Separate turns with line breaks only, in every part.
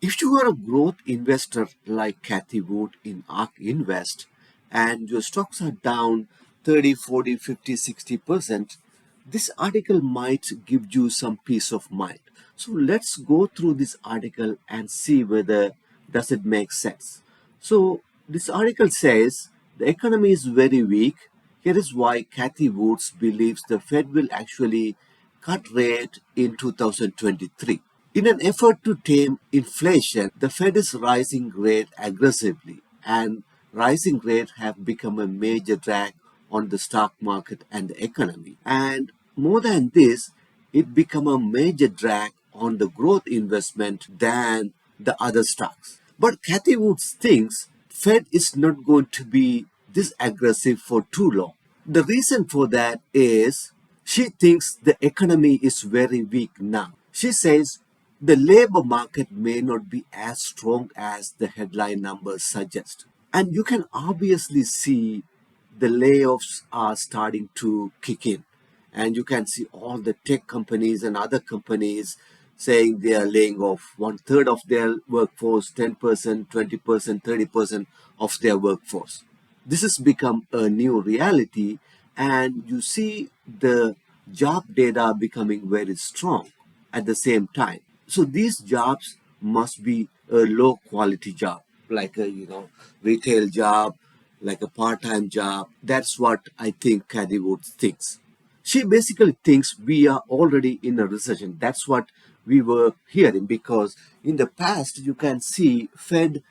If you are a growth investor like Cathie Wood in ARK Invest and your stocks are down 30, 40, 50, 60%, this article might give you some peace of mind. So let's go through this article and see whether does it make sense. So this article says the economy is very weak. Here is why Cathie Woods believes the Fed will actually cut rate in 2023. In an effort to tame inflation, the Fed is raising rate aggressively, and rising rates have become a major drag on the stock market and the economy. And more than this, it become a major drag on the growth investment than the other stocks. But Cathie Woods thinks Fed is not going to be this aggressive for too long. The reason for that is she thinks the economy is very weak now. She says the labor market may not be as strong as the headline numbers suggest. And you can obviously see the layoffs are starting to kick in. And you can see all the tech companies and other companies saying they are laying off one third of their workforce, 10%, 20%, 30% of their workforce. This has become a new reality, and you see the job data becoming very strong at the same time. So these jobs must be a low quality job, like a retail job, like a part-time job. That's what I think Cathie Wood thinks. She basically thinks we are already in a recession. That's what we were hearing, because in the past you can see Fed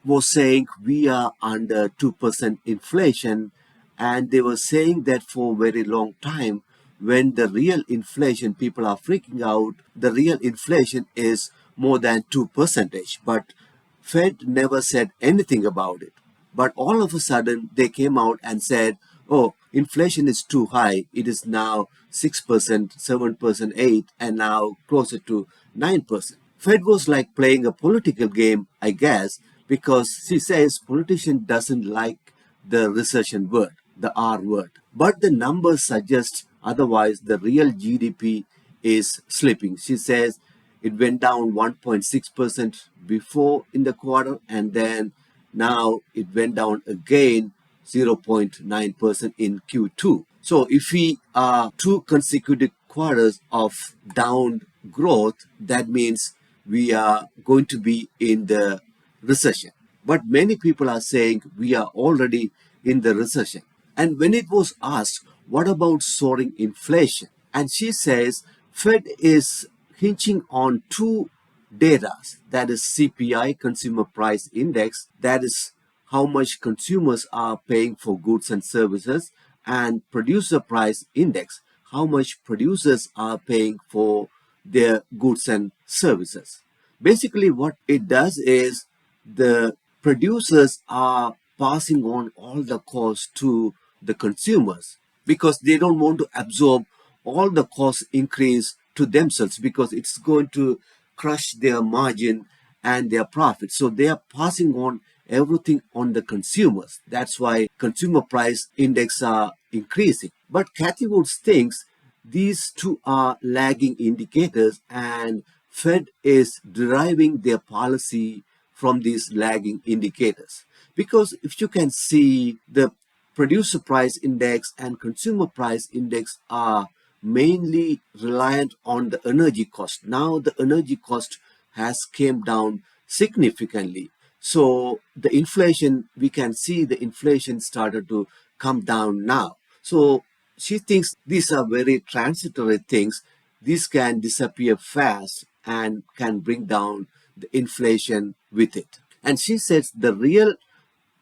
was saying we are under 2% inflation, and they were saying that for a very long time. When the real inflation, people are freaking out, the real inflation is more than 2%, but Fed never said anything about it. But all of a sudden they came out and said, oh, inflation is too high, it is now 6%, 7%, 8, and now closer to 9%. Fed was like playing a political game, I guess, because she says politician doesn't like the recession word, the R word. But the numbers suggest otherwise. The real GDP is slipping. She says it went down 1.6% before in the quarter, and then now it went down again 0.9% in Q2. So if we are two consecutive quarters of down growth, that means we are going to be in the recession. But many people are saying we are already in the recession. And when it was asked, what about soaring inflation? And she says Fed is hinging on two data, that is CPI, Consumer Price Index, that is how much consumers are paying for goods and services, and Producer Price Index, how much producers are paying for their goods and services. Basically, what it does is the producers are passing on all the costs to the consumers because they don't want to absorb all the cost increase to themselves, because it's going to crush their margin and their profit. So they are passing on everything on the consumers. That's why consumer price index are increasing. But Cathie Woods thinks these two are lagging indicators, and Fed is deriving their policy from these lagging indicators. Because if you can see, the producer price index and consumer price index are mainly reliant on the energy cost. Now the energy cost has came down significantly. So the inflation, we can see the inflation started to come down now. So she thinks these are very transitory things. These can disappear fast and can bring down the inflation with it. And she says the real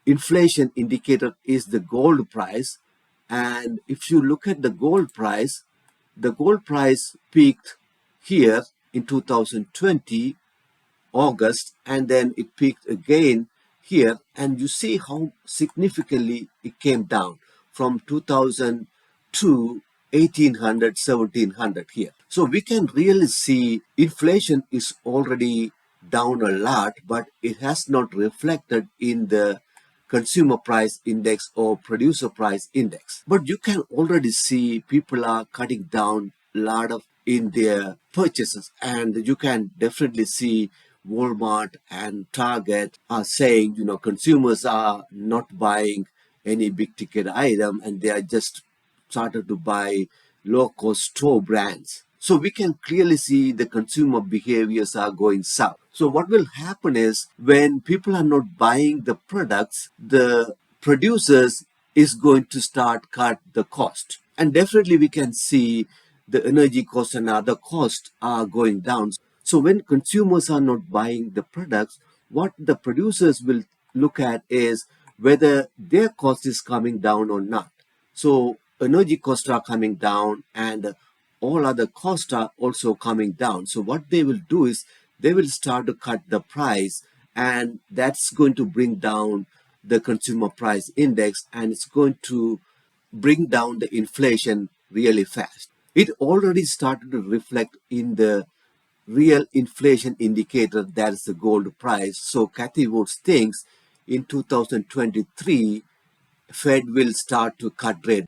inflation indicator is the gold price. And if you look at the gold price peaked here in 2020 August, and then it peaked again here, and you see how significantly it came down from 2000 to 1800, 1700 here. So we can really see inflation is already down a lot, but it has not reflected in the consumer price index or producer price index. But you can already see people are cutting down a lot of in their purchases, and you can definitely see Walmart and Target are saying, consumers are not buying any big ticket item and they are just started to buy low cost store brands. So we can clearly see the consumer behaviors are going south. So what will happen is when people are not buying the products, the producers is going to start cut the cost. And definitely we can see the energy cost and other costs are going down. So when consumers are not buying the products, what the producers will look at is whether their cost is coming down or not. So energy costs are coming down and all other costs are also coming down. So what they will do is they will start to cut the price, and that's going to bring down the consumer price index, and it's going to bring down the inflation really fast. It already started to reflect in the real inflation indicator, that is the gold price. So Cathie Wood thinks in 2023 Fed will start to cut rate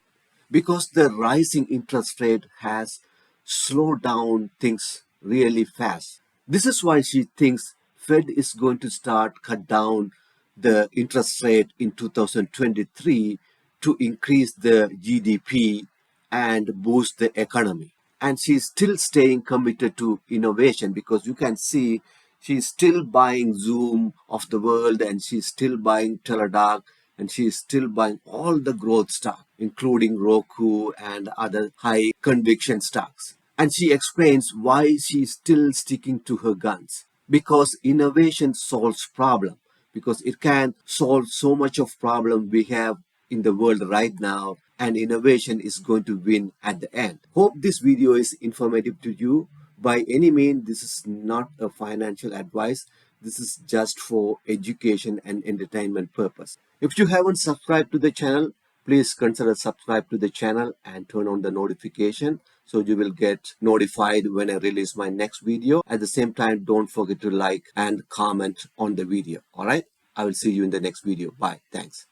because the rising interest rate has slowed down things really fast. This is why she thinks Fed is going to start cut down the interest rate in 2023 to increase the GDP and boost the economy. And she's still staying committed to innovation because you can see she's still buying Zoom of the world and she's still buying Teladoc and she's still buying all the growth stock, including Roku and other high conviction stocks. And she explains why she's still sticking to her guns. Because innovation solves problem. Because it can solve so much of problem we have in the world right now, and innovation is going to win at the end. Hope this video is informative to you. By any means, this is not a financial advice. This is just for education and entertainment purpose. If you haven't subscribed to the channel, please consider subscribe to the channel and turn on the notification so you will get notified when I release my next video. At the same time, don't forget to like and comment on the video. All right. I will see you in the next video. Bye. Thanks.